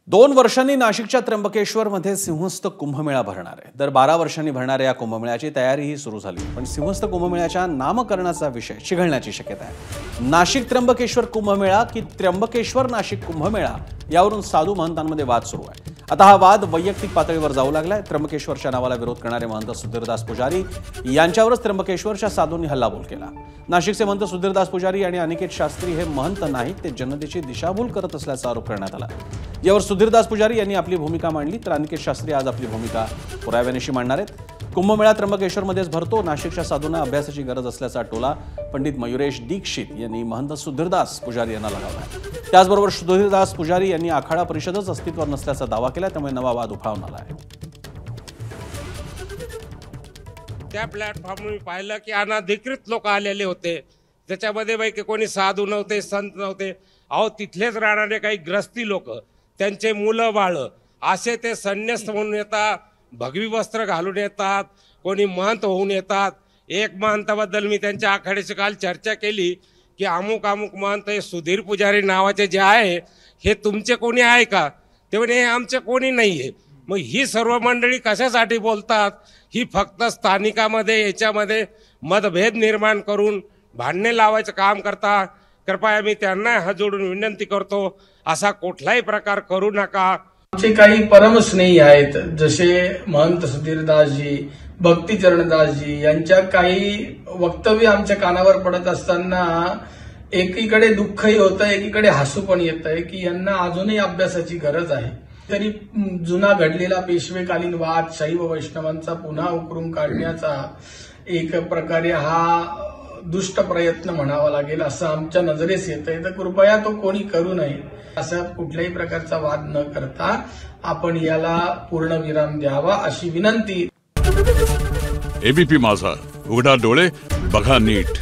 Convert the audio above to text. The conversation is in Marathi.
2 वर्षांनी नाशिकच्या त्र्यंबकेश्वरमध्ये सिंहस्थ कुंभमेळा भरणार आहे। दर 12 वर्षांनी भरणाऱ्या या कुंभमेळ्याची तयारीही सुरू झाली, पण सिंहस्थ कुंभमेळ्याच्या नामकरणाचा विषय चिघळण्याची शक्यता आहे। नाशिक त्र्यंबकेश्वर कुंभमेळा की त्र्यंबकेश्वर नाशिक कुंभमेळा यावरून साधू महंतांमध्ये वाद सुरू आहे। आता हा वाद वैयक्तिक पातळीवर जाऊ लागलाय। त्र्यंबकेश्वरच्या नावाला विरोध करणारे महंत सुधीरदास पुजारी यांच्यावरच त्र्यंबकेश्वरच्या साधूंनी हल्लाबोल केला। नाशिकचे महंत सुधीरदास पुजारी आणि अनिकेत शास्त्री हे महंत नाहीत, ते जनतेची दिशाभूल करत असल्याचा आरोप करण्यात आला। यावर सुधीरदास पुजारी यांनी आपली भूमिका मांडली, तर अनिकेत शास्त्री आज आपली भूमिका पुराव्यानिशी मांडणार आहेत। कुंभमेळा त्र्यंबकेश्वरमध्येच भरतो, नाशिकच्या साधूंना अभ्यासाची गरज असल्याचा टोला पंडित मयुरेश दीक्षित यांनी महंत सुधीरदास पुजारी यांना लगावला। त्याचबरोबर सुधीरदास पुजारी यांनी आखाडा परिषदच अस्तित्वात नसल्याचा दावा केला, त्यामुळे नवा वाद उफाळून आला आहे। त्या प्लॅटफॉर्मवर पाहिलं की अनाधिकृत लोक आलेले होते, त्याच्यामध्ये बाई कोणी साधू नव्हते, संत नव्हते। अहो, तिथलेच राहणारे काही ग्रस्ती लोक, त्यांचे मुलं बाळ असे ते संन्यस्त म्हणून येतात, भगवी वस्त्र घालून येतात, कोणी महंत होऊन येतात। एक महंताबद्दल मी त्यांच्या आखाड्याची काल चर्चा केली की अमुक अमुक महंत हे सुधीर पुजारी नावाचे जे आहे हे तुमचे कोणी आहे का? ते म्हणे आमचे कोणी नाही आहे। मग ही सर्व मंडळी कशासाठी बोलतात? ही फक्त स्थानिकामध्ये याच्यामध्ये मतभेद निर्माण करून भांडणे लावायचं काम करता। कृपया मी त्यांना हात जोडून विनंती करतो, असा कुठलाही प्रकार करू नका। आमचे काही परमस्नेही आहेत, जसे महंत सुधीरदासजी, भक्तिचरणदासजी यांच्या काही वक्तव्य आमच्या कानावर पडत असताना एकीकडे दुःखही होतं, एकीकडे हसू पण येतंय की यांना अजूनही अभ्यासाची गरज आहे। तरी जुना घडलेला पेशवेकालीन वाद शैव वैष्णवांचा पुन्हा उकरून काढण्याचा एक प्रकारे हा दुष्ट प्रयत्न म्हणावा लागेल असं आमच्या नजरेस येतंय। तर कृपया तो कोणी करू नये, असा कुठल्याही प्रकारचा वाद न करता आपण याला पूर्णविराम द्यावा अशी विनंती। एबीपी माझा, उघडा डोळे बघा नीट।